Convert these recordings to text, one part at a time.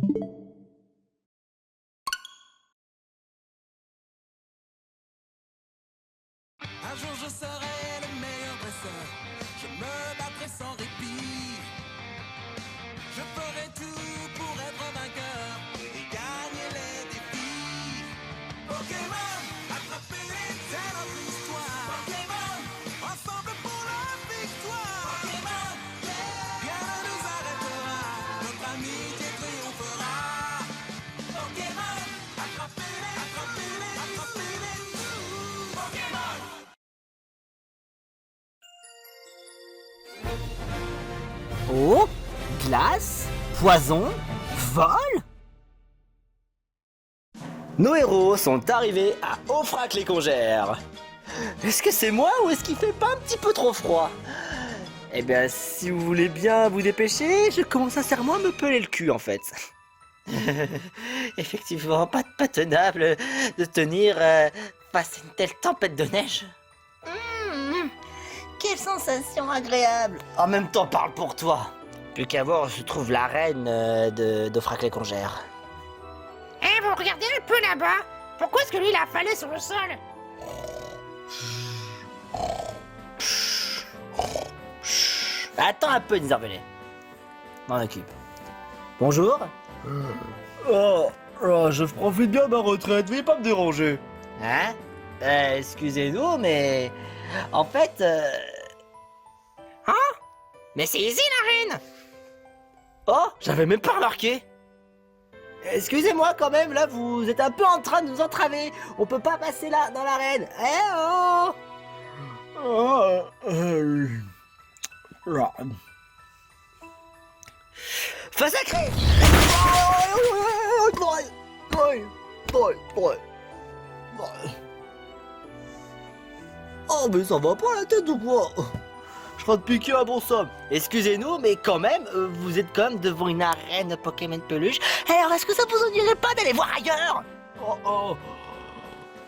Un jour je serai le meilleur dresseur. Je me battrai sans répit. Je ferai tout pour être vainqueur et gagner les défis. Pokémon, attrapez-les, c'est notre histoire. Pokémon, ensemble pour la victoire. Pokémon, rien ne nous arrêtera. Notre amitié triomphera. Pokémon, attrapez-les, attrapez-les, attrapez-les. Pokémon. Eau, glace, poison, vol. Nos héros sont arrivés à Aufrac-les-Congères. Est-ce que c'est moi ou est-ce qu'il fait pas un petit peu trop froid? Eh bien, si vous voulez bien vous dépêcher, je commence sincèrement à me peler le cul en fait. Effectivement, pas tenable de tenir face à une telle tempête de neige. Quelle sensation agréable! En même temps, parle pour toi. Plus qu'à voir, je trouve la reine d'Aufrac-les-Congères. Eh, vous regardez un peu là-bas. Pourquoi est-ce que lui il a affalé sur le sol? Attends un peu, Désorvelé. M'en occupe. Bonjour. Je profite bien de ma retraite, veuillez pas me déranger. Hein? Excusez-nous, mais... En fait... Hein? Mais c'est ici la reine! Oh, j'avais même pas remarqué. Excusez-moi quand même, là, vous êtes un peu en train de nous entraver. On peut pas passer là, dans l'arène. Eh oh! Feu sacré! Oh, mais ça va pas la tête ou quoi? Je serais de piquer un bon somme. Excusez-nous, mais quand même, vous êtes quand même devant une arène Pokémon peluche. Alors, est-ce que ça vous en dirait pas d'aller voir ailleurs?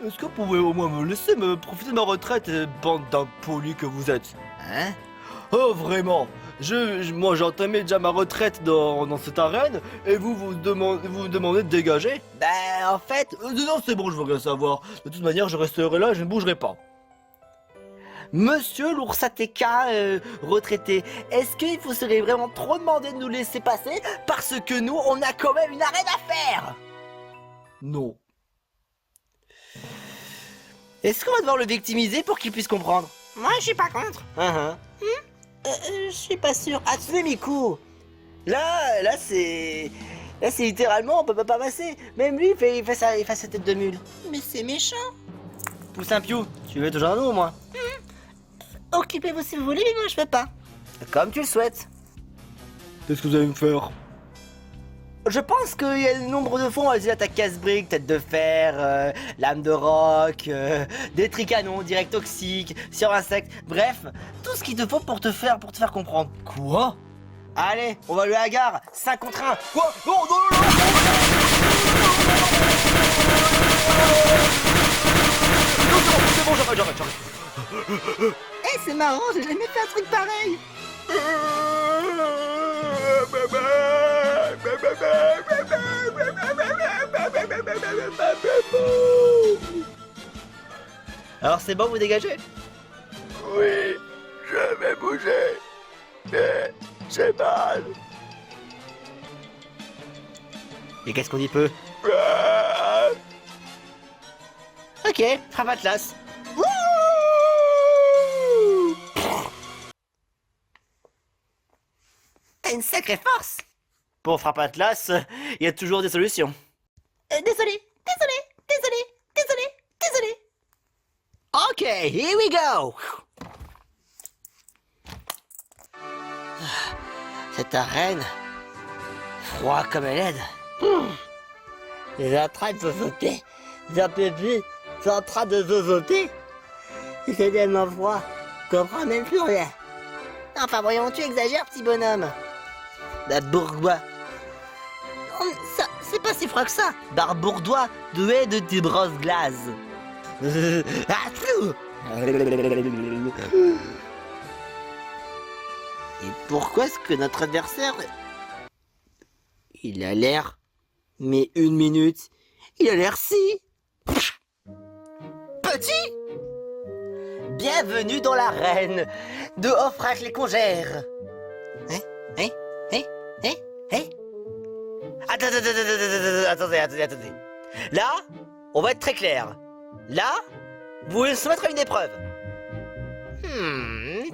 Est-ce que vous pouvez au moins me laisser me profiter de ma retraite, bande d'impolis que vous êtes? Hein? Oh, vraiment? Moi, j'ai entamé déjà ma retraite dans cette arène, et vous me demandez de dégager? Ben, en fait... Non, c'est bon, je veux rien savoir. De toute manière, je resterai là, je ne bougerai pas. Monsieur l'Oursateka retraité, est-ce qu'il vous serait vraiment trop demandé de nous laisser passer parce que nous, on a quand même une arène à faire? Non. Est-ce qu'on va devoir le victimiser pour qu'il puisse comprendre? Moi je suis pas contre. Je suis pas sûr. Hatsune Miku, là c'est littéralement, on peut pas passer. Même lui, il fait sa tête de mule. Mais c'est méchant. Poussin Piou, tu veux toujours nous au moins? Occupez-vous si vous voulez, mais moi je veux pas. Comme tu le souhaites. Qu'est-ce que vous allez me faire? Je pense qu'il y a le nombre de fonds, vas-y, attaque casse-brique, tête de fer, lame de roc, des tricanons, direct toxique, sur insecte, bref, tout ce qu'il te faut pour te faire comprendre. Quoi? Allez, on va lui à la gare, 5 contre 1. Quoi? Non, non, non, non. C'est bon, j'arrête. Eh, c'est marrant, j'ai jamais fait un truc pareil. Alors c'est bon, vous dégagez? Oui, je vais bouger, mais j'ai mal. Et qu'est-ce qu'on y peut? Ok, frappe Atlas. T'as une sacrée force. Pour frappe Atlas, il y a toujours des solutions. Désolé. Ok, here we go. Cette arène, froid comme elle est. Il est en train de zozoter. J'en peux plus. C'est en train de zozoter. C'est tellement froid. Je comprends même plus rien. Enfin voyons, tu exagères, petit bonhomme. Bah bourgeois. Ça, c'est pas si froid que ça. Barbourdois, doué de tes brosses glaces. Ah, flou. Et pourquoi est-ce que notre adversaire... Il a l'air Mais 1 minute, il a l'air si... petit. Bienvenue dans l'arène de Offrac les Congères. Attendez. Là, on va être très clair. Là, vous voulez se mettre à une épreuve.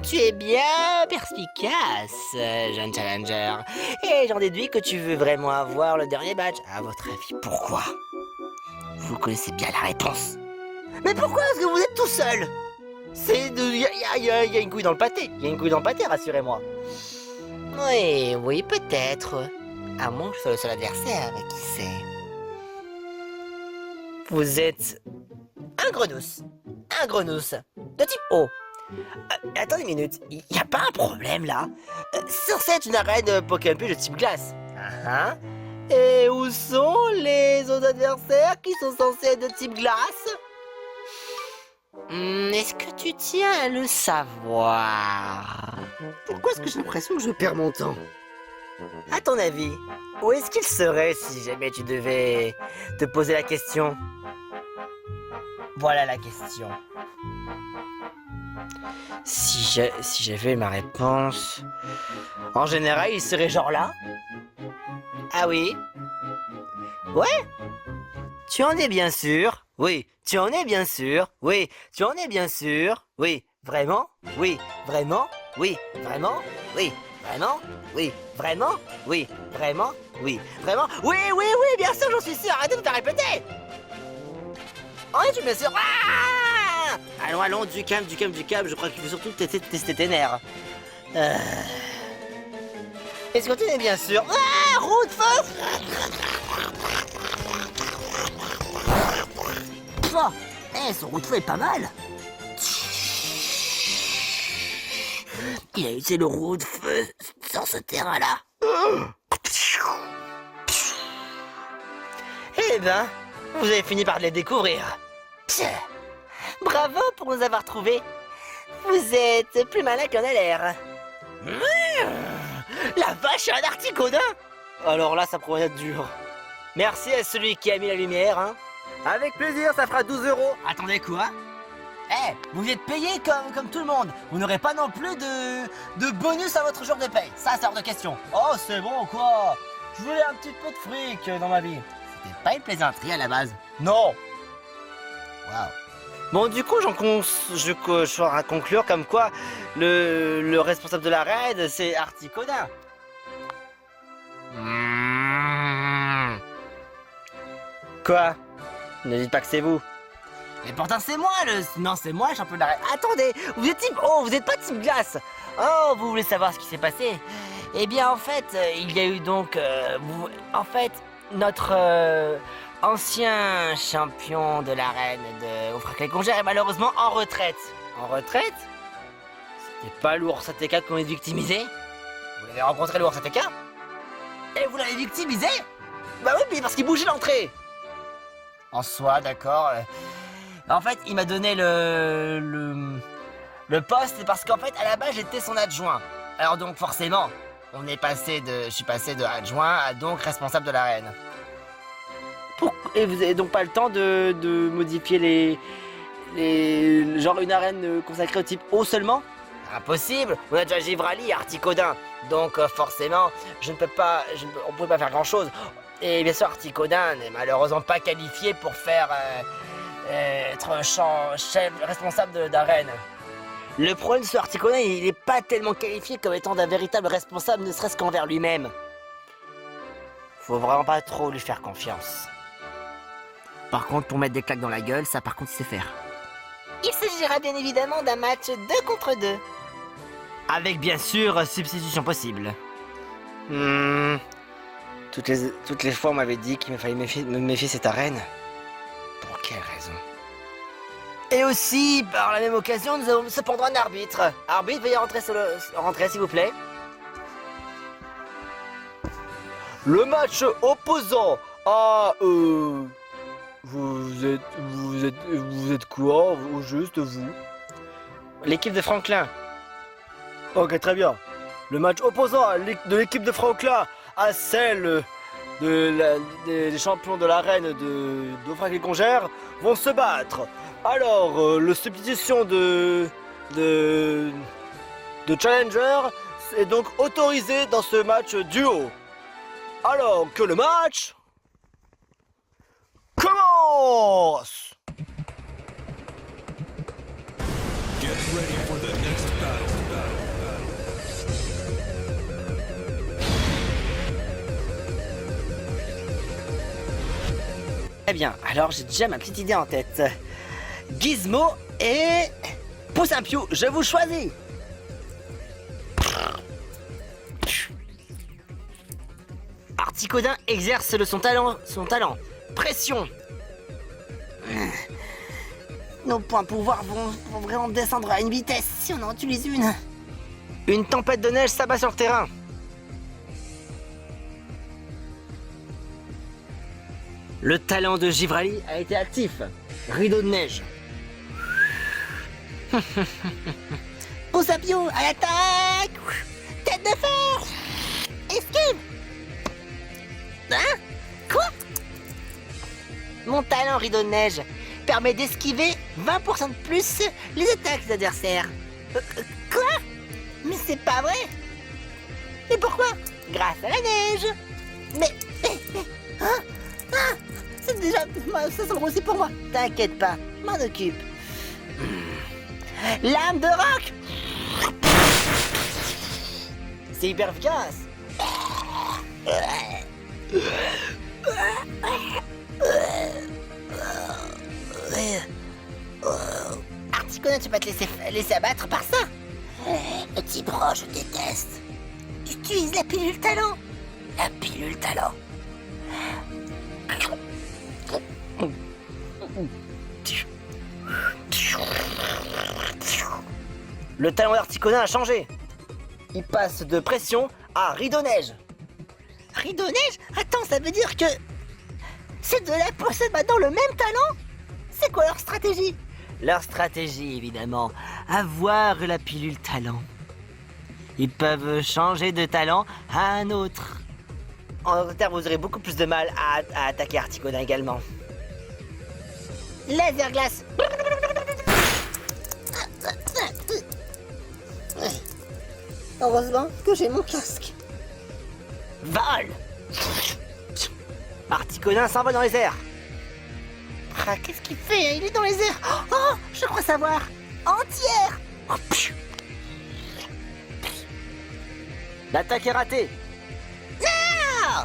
Tu es bien perspicace, jeune challenger. Et j'en déduis que tu veux vraiment avoir le dernier badge. À votre avis, pourquoi? Vous connaissez bien la réponse. Mais pourquoi est-ce que vous êtes tout seul? Il y a une couille dans le pâté. Il y a une couille dans le pâté, rassurez-moi. Oui, peut-être. À moins que je sois le seul adversaire, mais qui sait. Vous êtes un grenousse. De type O. Attendez une minute, il n'y a pas un problème là? Censé être une arène Pokémon de type glace. Et où sont les autres adversaires qui sont censés être de type glace? Est-ce que tu tiens à le savoir? Pourquoi est-ce que j'ai l'impression que je perds mon temps? À ton avis, où est-ce qu'il serait si jamais tu devais te poser la question? Voilà la question. Si j'avais ma réponse... En général, il serait genre là? Ah oui? Ouais? Tu en es bien sûr? Oui. Tu en es bien sûr? Oui. Tu en es bien sûr? Oui. Vraiment? Oui. Vraiment? Oui. Vraiment? Oui. Vraiment? Oui. Vraiment? Oui. Vraiment? Oui. Vraiment? Oui, bien sûr, j'en suis sûr. Arrêtez de te répéter. Oh, je suis bien sûr. Ah! Allons, du calme. Je crois qu'il faut surtout tester tes nerfs. Est-ce que tu es bien sûr? Ah! Roue de feu! Son roue de feu est pas mal. Il a utilisé le roue de feu sur ce terrain-là. Eh ben, vous avez fini par les découvrir. Bravo pour nous avoir trouvés. Vous êtes plus malin qu'on a l'air. La vache, un articodin. Alors là, ça pourrait être dur. Merci à celui qui a mis la lumière, hein. Avec plaisir, ça fera 12 €. Attendez quoi? Vous êtes payé comme tout le monde. Vous n'aurez pas non plus de bonus à votre jour de paye. Ça, c'est hors de question. Oh, c'est bon quoi? Je voulais un petit peu de fric dans ma vie. C'était pas une plaisanterie à la base. Non. Waouh. Bon, du coup, je vais conclure comme quoi le responsable de la raid, c'est Articodin. Quoi? Ne dites pas que c'est vous. Mais pourtant c'est moi Non, c'est moi le champion de la raid. Attendez, vous êtes type... Oh, vous êtes pas type glace. Oh, vous voulez savoir ce qui s'est passé? Eh bien, en fait, il y a eu donc... notre ancien champion de l'arène de Offrac les Congères est malheureusement en retraite. En retraite? C'était pas l'ours ATK qu'on est victimisé? Vous l'avez rencontré l'ours ATK? Et vous l'avez victimisé? Bah oui, parce qu'il bougeait l'entrée. En soi, d'accord. En fait, il m'a donné le poste parce qu'en fait, à la base, j'étais son adjoint. Alors donc, forcément, je suis passé de adjoint à donc responsable de l'arène. Et vous avez donc pas le temps de modifier genre une arène consacrée au type O seulement? Impossible. On a déjà Givrali et Articodin. Donc forcément, on ne pouvait pas faire grand chose. Et bien sûr, Articodin n'est malheureusement pas qualifié pour faire être chef responsable d'arène. Le problème de ce Articodin, il n'est pas tellement qualifié comme étant d'un véritable responsable, ne serait-ce qu'envers lui-même. Faut vraiment pas trop lui faire confiance. Par contre, pour mettre des claques dans la gueule, ça par contre il sait faire. Il s'agira bien évidemment d'un match 2 contre 2. Avec bien sûr substitution possible. Toutes les fois on m'avait dit qu'il me fallait me méfier cette arène. Pour quelle raison? Et aussi, par la même occasion, nous avons cependant un arbitre. Arbitre, veuillez rentrer s'il vous plaît. Le match opposant à... Vous êtes quoi, au juste, vous? L'équipe de Franklin. Ok, très bien. Le match opposant de l'équipe de Franklin à celle des champions de l'arène d'Ofrac et Congère vont se battre. Alors, la substitution de Challenger est donc autorisée dans ce match duo. Alors que le match commence. Get ready for the next battle. Eh bien, alors j'ai déjà ma petite idée en tête. Gizmo et Poussin-Piou, je vous choisis. Articodin exerce son talent. Pression. Nos points pouvoirs vont vraiment descendre à une vitesse si on en utilise une. Une tempête de neige s'abat sur le terrain. Le talent de Givrali a été actif. Rideau de neige. Poussin-Piou à l'attaque. Tête de fer. Esquive. Hein? Quoi? Mon talent rideau de neige permet d'esquiver 20% de plus les attaques des adversaires. Quoi? Mais c'est pas vrai. Mais pourquoi? Grâce à la neige. Mais hein? Ah, c'est déjà... ça semble aussi pour moi. T'inquiète pas, je m'en occupe. Lame de roc. C'est hyper efficace. Articodin, tu vas te laisser abattre par ça. Petit bro, je déteste. Utilise la pilule talent. La pilule talent. Le talent d'Articodin a changé. Il passe de pression à rideau neige. Rideau neige? Attends, ça veut dire que... ces deux-là possèdent maintenant le même talent? C'est quoi leur stratégie? Leur stratégie, évidemment, avoir la pilule talent. Ils peuvent changer de talent à un autre. En d'autres termes, vous aurez beaucoup plus de mal à attaquer Articodin également. Laser glace. Heureusement que j'ai mon casque. Vol. Articodin s'envole dans les airs. Ah, qu'est-ce qu'il fait? Il est dans les airs. Oh, je crois savoir. Entière. L'attaque est ratée. Non!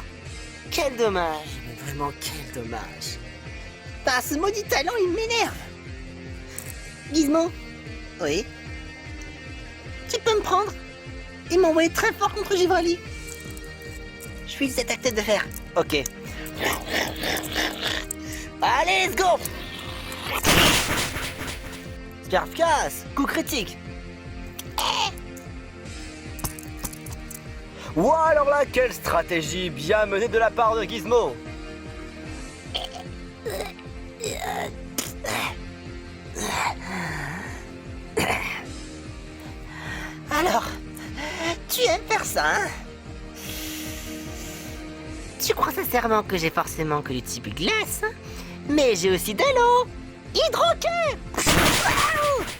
Quel dommage. Mais vraiment, quel dommage. Ah, ce maudit talent, il m'énerve. Gizmo. Oui. Tu peux me prendre et m'envoyer très fort contre Givrali. Je file cette tête de fer. Ok. Allez, let's go. Super efficace. Coup critique. Ouah, alors là, quelle stratégie bien menée de la part de Gizmo. Alors, tu aimes faire ça, hein? Tu crois sincèrement que j'ai forcément que du type glace, hein? Mais j'ai aussi de l'eau. Hydroqueur.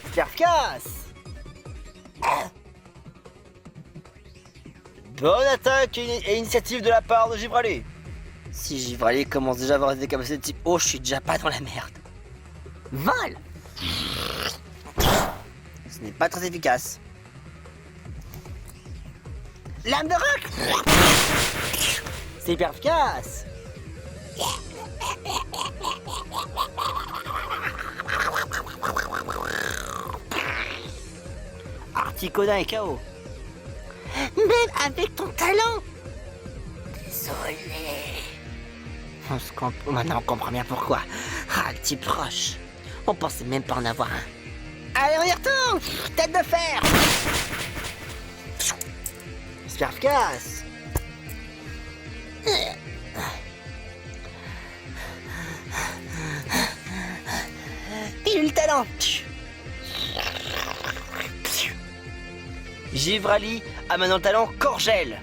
Super efficace. Bonne attaque et initiative de la part de Givrali. Si Givrali commence déjà à avoir des capacités de type eau, je suis déjà pas dans la merde. Vol. Ce n'est pas très efficace. Lame de roc. C'est hyper efficace. Articodin est KO. Même avec ton talent. Désolé. Maintenant on comprend bien pourquoi. Ah, le type proche. On pensait même pas en avoir un. Allez, on y retourne. Tête de fer. Super efficace. Pilule talent. Givrali a maintenant le talent Corgel.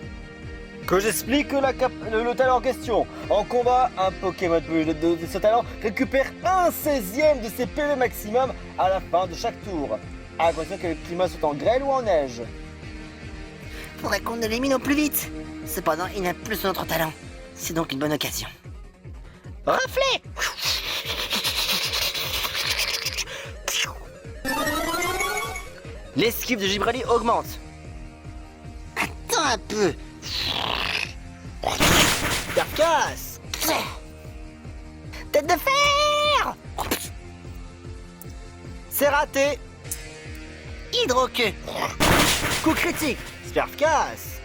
Que j'explique le talent en question. En combat, un Pokémon de ce talent récupère 1/16e de ses PV maximum à la fin de chaque tour. À condition que le climat soit en grêle ou en neige. Faudrait qu'on l'élimine au plus vite. Cependant, il n'a plus notre talent. C'est donc une bonne occasion. Reflet! L'esquive de Gibraltar augmente. Attends un peu. Carcasse. Tête de fer! C'est raté. Hydroqueue. Coup critique. Sperfcasse.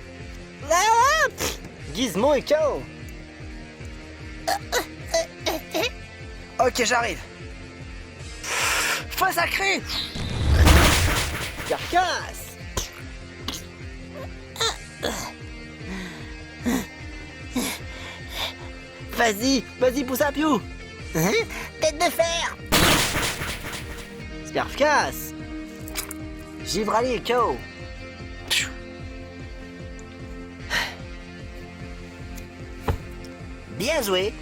Ah, Gizmo et KO. Ok, j'arrive. feu sacré! Carcasse. Vas-y, pousse un piou! Hein? Tête de fer! Sperfcasse. Givrali et KO. Bien joué!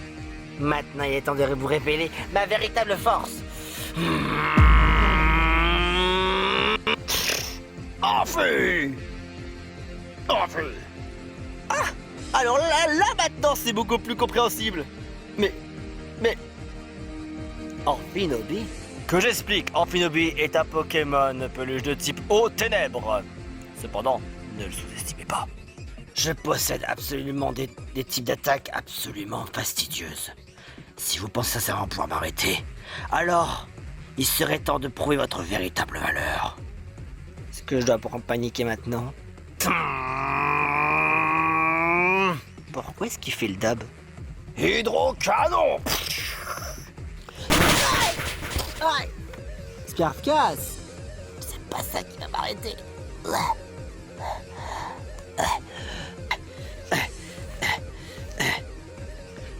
Maintenant, il est temps de vous révéler ma véritable force. Enfui. Enfui. Ah! Alors là maintenant, c'est beaucoup plus compréhensible. Mais... Orphinobi? Que j'explique, Amphinobi est un Pokémon peluche de type eau ténèbres. Cependant, ne le sous-estimez pas. Je possède absolument des types d'attaques absolument fastidieuses. Si vous pensez sincèrement pouvoir m'arrêter, alors il serait temps de prouver votre véritable valeur. Est-ce que je dois en paniquer maintenant? Pourquoi est-ce qu'il fait le dab? Hydrocanon. Sperfcasse! C'est pas ça qui va m'arrêter.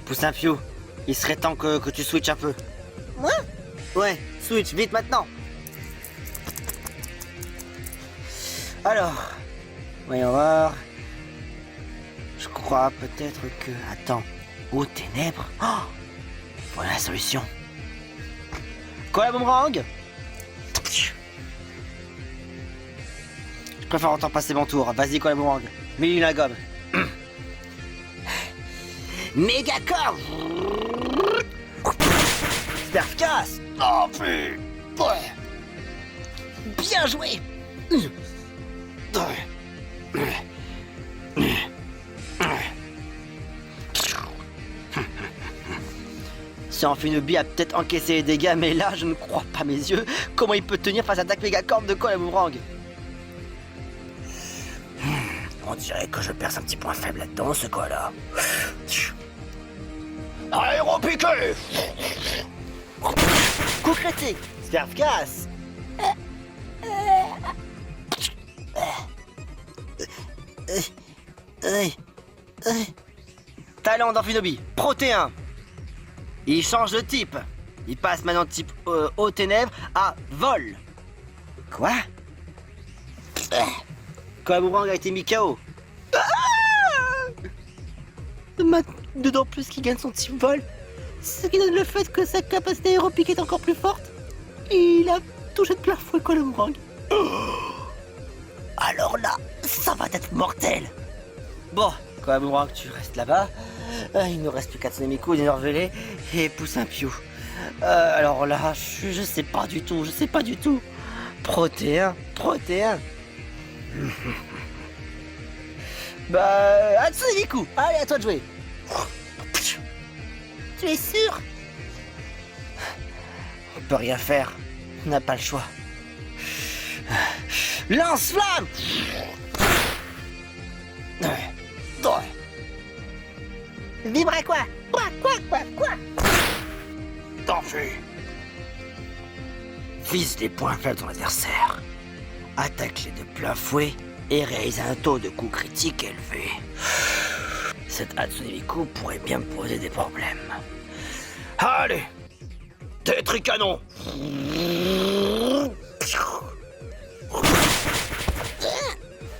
Poussin Piou, il serait temps que tu switches un peu. Moi? Ouais, switch, vite maintenant. Alors, voyons voir. Je crois peut-être que... Attends, aux ténèbres? Oh, voilà la solution. Quoi la boomerang? Je préfère en temps passer mon tour. Vas-y, quoi la boomerang? Mets-lui la gomme. Méga corps. Sperfcasse. Enfui. Bien joué. Si Amphinobi a peut-être encaissé les dégâts, mais là, je ne crois pas mes yeux. Comment il peut tenir face à l'attaque mégacorne de quoi la boomerang? On dirait que je perce un petit point faible là-dedans, ce quoi-là. Aéropiqué. Coup critique. Sperfcasse. Talent d'Amphinobi, Protéin. Il change de type. Il passe maintenant de type eau ténèbres à vol. Quoi? Quand la boomerang a été mis KO. Dedans plus qu'il gagne son type vol, ce qui donne le fait que sa capacité aéropique est encore plus forte. Il a touché de plein fouet quoi le boomerang. Alors là, ça va être mortel. Bon, quoi boomerang, tu restes là-bas. Il ne reste plus qu'à Tsunemiku, Énervelé et Poussin Piou. Alors là, je sais pas du tout, Protéin. Bah, Tsunemiku, allez, à toi de jouer. Tu es sûr? On peut rien faire, on n'a pas le choix. Lance-flamme! Vibra quoi? Quoi? T'enfuis. Vise les points faibles de ton adversaire. Attaque-les de plein fouet et réalise un taux de coups critiques élevé. Cette Hatsune-Miku pourrait bien me poser des problèmes. Allez. Tétricanon.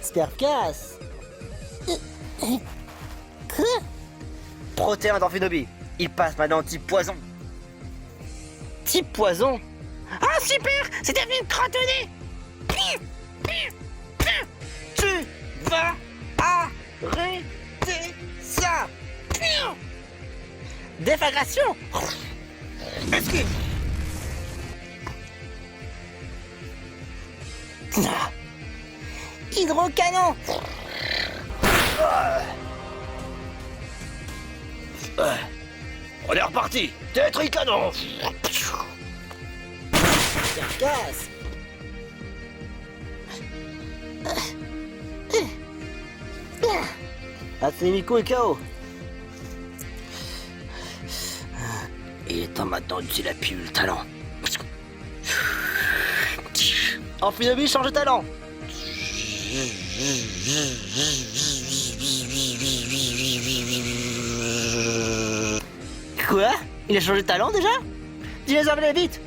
Sperfcasse. protéin d'Amphinobi. Il passe maintenant type poison. Type poison? Ah super, c'est devenu une crotte-nez. Tu vas arrêter ça. Déflagration. Esquive. Hydrocanon. On est reparti. Tétricanon. Casse. Atsunemiko est KO. Il est temps maintenant d'utiliser la pilule talent. Amphinobi change de talent. Quoi? Il a changé de talent déjà? Dinosaure vite.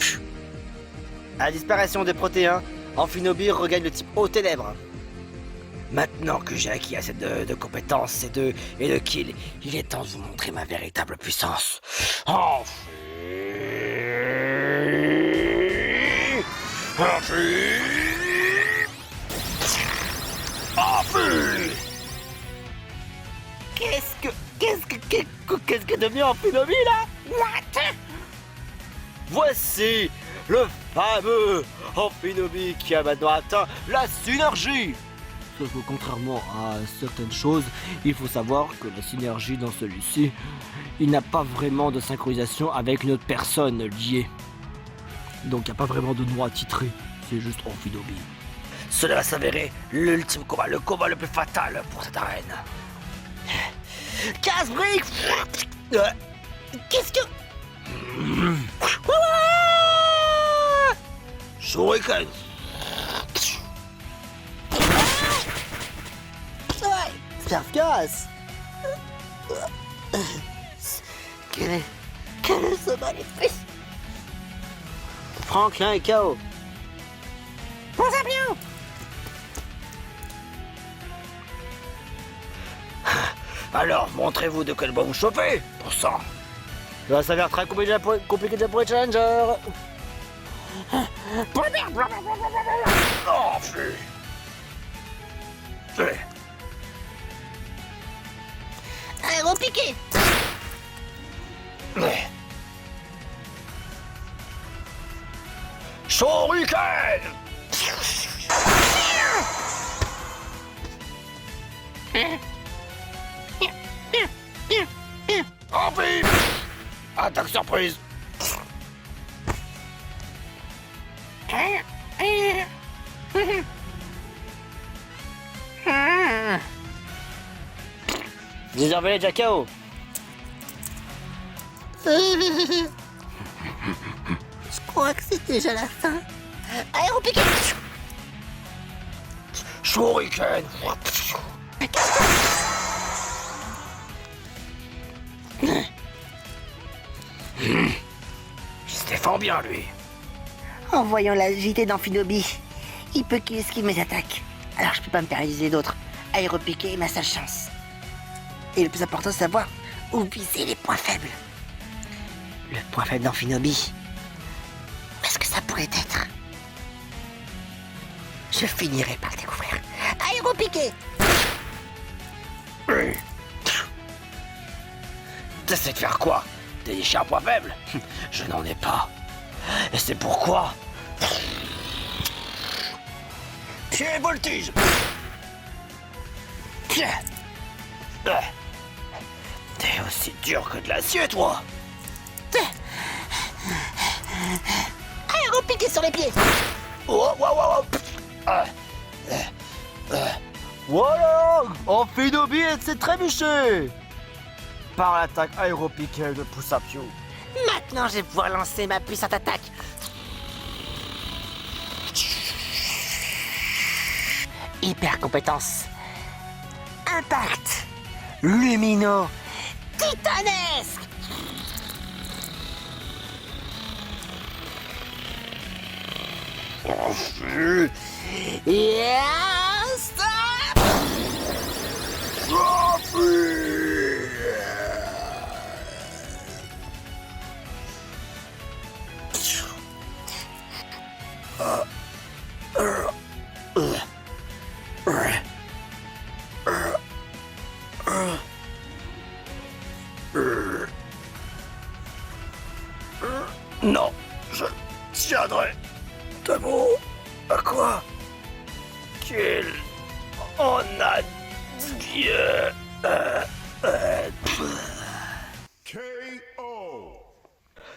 À la disparition des protéins, Amphinobi regagne le type eau ténèbres. Maintenant que j'ai acquis assez de compétences et de kills, il est temps de vous montrer ma véritable puissance. Qu'est-ce que est devenu Amphinobi là? What? Voici le fameux Amphinobi qui a maintenant atteint la synergie. Sauf que contrairement à certaines choses, il faut savoir que la synergie dans celui-ci, il n'a pas vraiment de synchronisation avec une autre personne liée. Donc il n'y a pas vraiment de nom attitré, c'est juste Amphinobi. Cela va s'avérer l'ultime combat, le combat le plus fatal pour cette arène. Casse-brique. Qu'est-ce que... Shuriken. Percasse. Quel est ce maléfice? Franklin est KO. Bon Zabio. Alors, montrez-vous de quel bois vous chauffez, pour sang. Ça s'avère très compliqué pour les challengers. Oh, fui. Aéropiqué. Shuriken. Envie. Attaque surprise. Désormais déjà KO. Je crois que c'est déjà la fin. Aéropiqué. Shuriken. Il se défend bien, lui. En voyant l'agilité d'Amphinobi, il peut qu'il esquive mes attaques. Alors je peux pas me paralyser d'autres. Aéropiquer est ma seule chance. Et le plus important, c'est savoir où viser les points faibles. Le point faible d'Amphinobi. Où est-ce que ça pourrait être? Je finirai par le découvrir. Aéropiquer. T'essaies de faire quoi? Dénicher un point faible? Je n'en ai pas. Et c'est pourquoi... Pied voltige. T'es aussi dur que de l'acier, toi. Aéropiquer sur les pieds. Oh, Voilà, Amphinobi s'est trébuché par l'attaque aéropiquée de Poussapio. Maintenant, je vais pouvoir lancer ma puissante attaque. Hyper compétence. Impact. Lumino. Titanesque. Non, je tiendrai debout. À quoi qu'il en a dit. KO.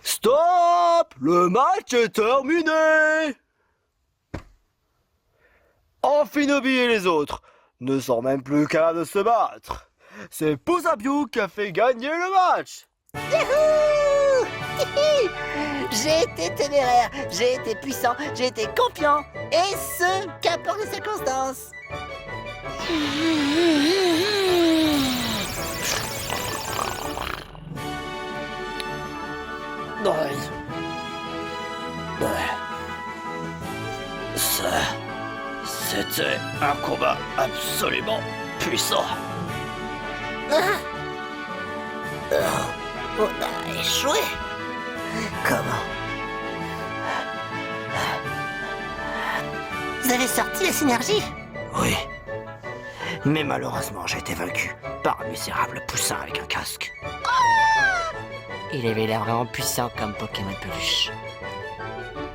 Stop! Le match est terminé! Amphinobi et les autres ne sont même plus capables de se battre. C'est Pousabiou qui a fait gagner le match. Youhou! J'ai été téméraire, j'ai été puissant, j'ai été confiant, et ce, qu'importe les circonstances. C'était un combat absolument puissant. On a échoué. Comment? Vous avez sorti la synergie? Oui. Mais malheureusement, j'ai été vaincu par un misérable poussin avec un casque. Il avait l'air vraiment puissant comme Pokémon peluche.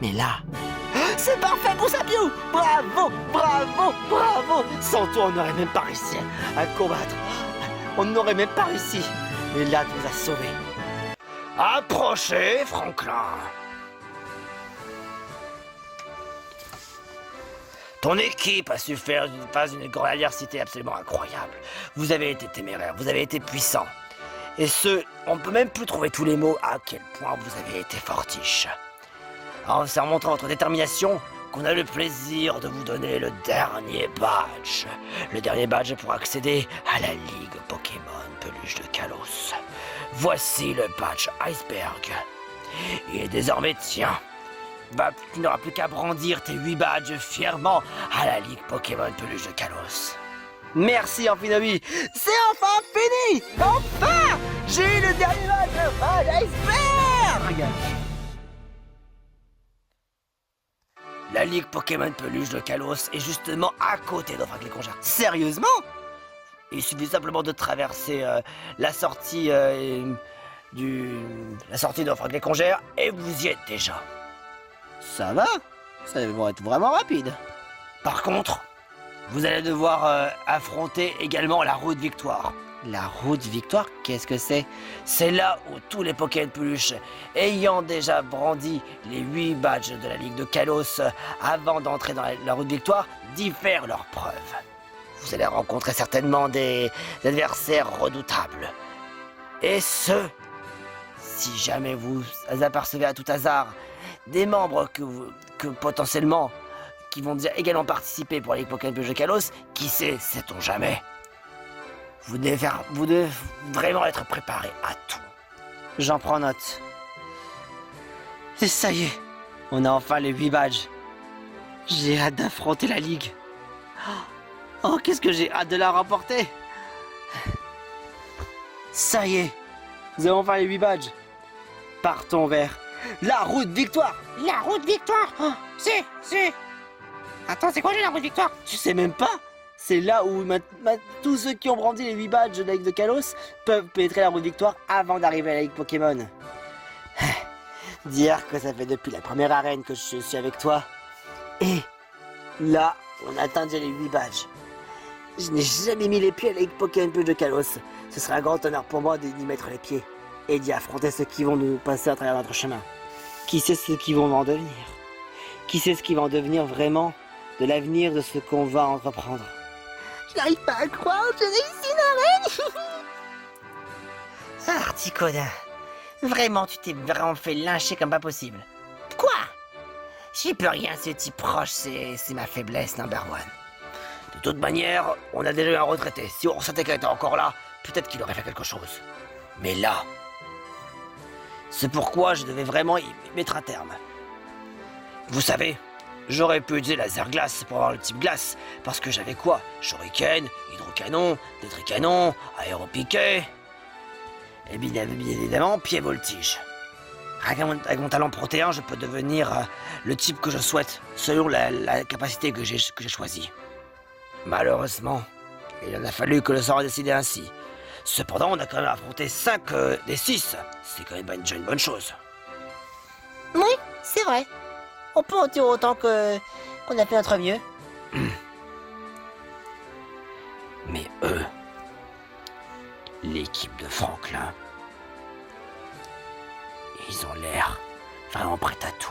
Mais là... C'est parfait pour Pousabiou! Bravo! Bravo! Bravo! Sans toi, on n'aurait même pas réussi à combattre. On n'aurait même pas réussi. Mais là, tu nous as sauvés. Approchez, Franklin. Ton équipe a su faire d'une phase une adversité absolument incroyable. Vous avez été téméraire, vous avez été puissant. Et on ne peut même plus trouver tous les mots à quel point vous avez été fortiche. Alors, c'est en montrant votre détermination qu'on a le plaisir de vous donner le dernier badge. Le dernier badge pour accéder à la Ligue Pokémon Peluche de Kalos. Voici le badge Iceberg. Il est désormais tien. Bah, tu n'auras plus qu'à brandir tes 8 badges fièrement à la Ligue Pokémon Peluche de Kalos. Merci Amphinobi. C'est enfin fini. Enfin, j'ai eu le dernier badge, le badge Iceberg. La Ligue Pokémon Peluche de Kalos est justement à côté d'Offrac les Congères. Sérieusement? Il suffit simplement de traverser la sortie d'Offrac les Congères et vous y êtes déjà. Ça va? Ça va être vraiment rapide. Par contre, vous allez devoir affronter également la route Victoire. La route Victoire, qu'est-ce que c'est? C'est là où tous les Pokémon Peluche, ayant déjà brandi les 8 badges de la Ligue de Kalos avant d'entrer dans la route Victoire, diffèrent leurs preuves. Vous allez rencontrer certainement des adversaires redoutables. Et si jamais vous apercevez à tout hasard des membres que potentiellement qui vont également participer pour la Ligue Pokémon Peluche de Kalos, qui sait-on jamais? Vous devez vraiment être préparé à tout. J'en prends note. Et ça y est, on a enfin les 8 badges. J'ai hâte d'affronter la Ligue. Oh, qu'est-ce que j'ai hâte de la remporter. Ça y est, nous avons enfin les 8 badges. Partons vers la route Victoire. La route Victoire. Oh, c'est... Attends, c'est quoi la route Victoire? Tu sais même pas? C'est là où tous ceux qui ont brandi les 8 badges de la Ligue de Kalos peuvent pénétrer la route Victoire avant d'arriver à la Ligue Pokémon. Dire que ça fait depuis la première arène que je suis avec toi. Et là, on atteint déjà les 8 badges. Je n'ai jamais mis les pieds à la Ligue Pokémon Peluche de Kalos. Ce sera un grand honneur pour moi d'y mettre les pieds et d'y affronter ceux qui vont nous passer à travers notre chemin. Qui sait ce qui vont en devenir? Qui sait ce qui va en devenir vraiment de l'avenir de ce qu'on va entreprendre? Je n'arrive pas à croire, j'ai réussi une arène. Ah, Articodin, vraiment, tu t'es vraiment fait lyncher comme pas possible. Quoi? J'y peux rien, ce type proche, c'est ma faiblesse number one. De toute manière, on a déjà eu un retraité. Si on sentait qu'il était encore là, peut-être qu'il aurait fait quelque chose. Mais là, c'est pourquoi je devais vraiment y mettre un terme. Vous savez, j'aurais pu utiliser laser glace pour avoir le type glace, parce que j'avais quoi? Shuriken, hydrocanon, tétricanon, aéropiquet, et bien évidemment pied voltige. Avec mon talent protéin, je peux devenir le type que je souhaite, selon la capacité que j'ai choisie. Malheureusement, il en a fallu que le sort ait décidé ainsi. Cependant, on a quand même affronté 5 des 6. C'est quand même déjà une bonne chose. Oui, c'est vrai. On peut en dire autant que qu'on a fait notre mieux. Mais eux, l'équipe de Franklin, ils ont l'air vraiment prêts à tout.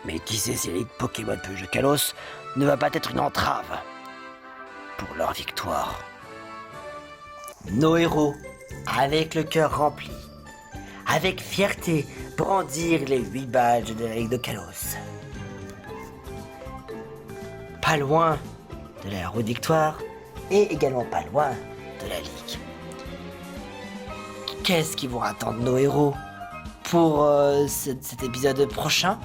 Mais qui sait si l'élite Pokémon Peluche de Kalos ne va pas être une entrave pour leur victoire. Nos héros, avec le cœur rempli, avec fierté, brandirent les 8 badges de la Ligue de Kalos. Pas loin de la route victoire et également pas loin de la Ligue. Qu'est-ce qui vont attendre nos héros pour cet épisode prochain?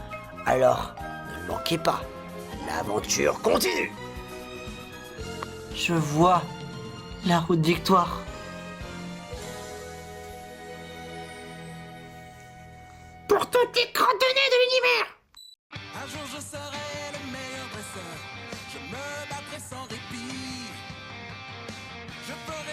Alors, ne manquez pas, l'aventure continue. Je vois la route victoire. Pour toutes les coordonnées de l'univers. Un jour je serai le meilleur dresseur. Je me battrai sans répit. Je ferai